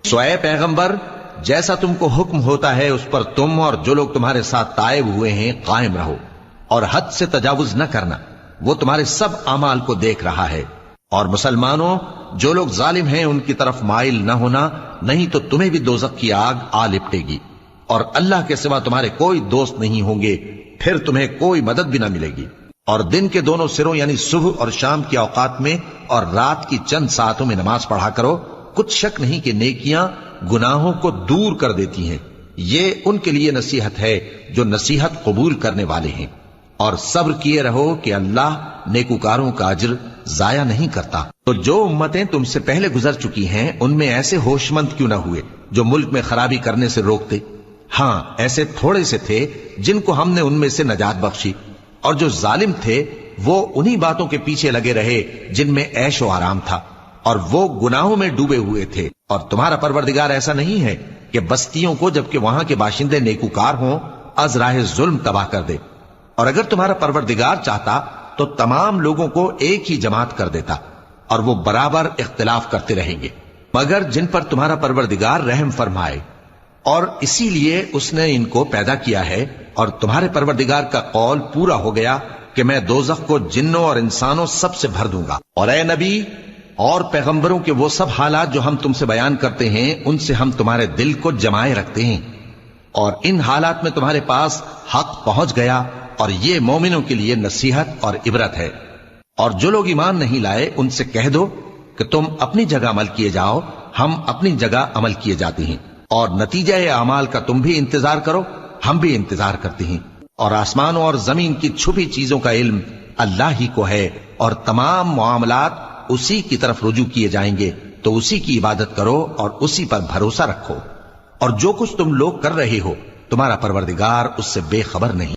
سو اے پیغمبر، جیسا تم کو حکم ہوتا ہے اس پر تم اور جو لوگ تمہارے ساتھ تائب ہوئے ہیں قائم رہو، اور حد سے تجاوز نہ کرنا، وہ تمہارے سب اعمال کو دیکھ رہا ہے۔ اور مسلمانوں، جو لوگ ظالم ہیں ان کی طرف مائل نہ ہونا، نہیں تو تمہیں بھی دوزخ کی آگ آ لپٹے گی، اور اللہ کے سوا تمہارے کوئی دوست نہیں ہوں گے، پھر تمہیں کوئی مدد بھی نہ ملے گی۔ اور دن کے دونوں سروں یعنی صبح اور شام کے اوقات میں اور رات کی چند ساعتوں میں نماز پڑھا کرو، کچھ شک نہیں کہ نیکیاں گناہوں کو دور کر دیتی ہیں۔ یہ ان کے لیے نصیحت ہے جو نصیحت قبول کرنے والے ہیں۔ اور صبر کیے رہو کہ اللہ نیکوکاروں کا اجر ضائع نہیں کرتا۔ تو جو امتیں تم سے پہلے گزر چکی ہیں ان میں ایسے ہوش مند کیوں نہ ہوئے جو ملک میں خرابی کرنے سے روکتے؟ ہاں، ایسے تھوڑے سے تھے جن کو ہم نے ان میں سے نجات بخشی، اور جو ظالم تھے وہ انہی باتوں کے پیچھے لگے رہے جن میں عیش و آرام تھا، اور وہ گناہوں میں ڈوبے ہوئے تھے۔ اور تمہارا پروردگار ایسا نہیں ہے کہ بستیوں کو جبکہ وہاں کے باشندے نیکوکار ہوں از راہ ظلم تباہ کر دے، اور اگر تمہارا پروردگار چاہتا تو تمام لوگوں کو ایک ہی جماعت کر دیتا، اور وہ برابر اختلاف کرتے رہیں گے، مگر جن پر تمہارا پروردگار رحم فرمائے، اور اسی لیے اس نے ان کو پیدا کیا ہے۔ اور تمہارے پروردگار کا قول پورا ہو گیا کہ میں دوزخ کو جنوں اور انسانوں سب سے بھر دوں گا۔ اور اے نبی اور پیغمبروں کے وہ سب حالات جو ہم تم سے بیان کرتے ہیں ان سے ہم تمہارے دل کو جمائے رکھتے ہیں، اور ان حالات میں تمہارے پاس حق پہنچ گیا، اور یہ مومنوں کے لیے نصیحت اور عبرت ہے۔ اور جو لوگ ایمان نہیں لائے ان سے کہہ دو کہ تم اپنی جگہ عمل کیے جاؤ، ہم اپنی جگہ عمل کیے جاتے ہیں، اور نتیجہ اعمال کا تم بھی انتظار کرو، ہم بھی انتظار کرتے ہیں۔ اور آسمانوں اور زمین کی چھپی چیزوں کا علم اللہ ہی کو ہے، اور تمام معاملات اسی کی طرف رجوع کیے جائیں گے، تو اسی کی عبادت کرو اور اسی پر بھروسہ رکھو۔ اور جو کچھ تم لوگ کر رہے ہو تمہارا پروردگار اس سے بے خبر نہیں۔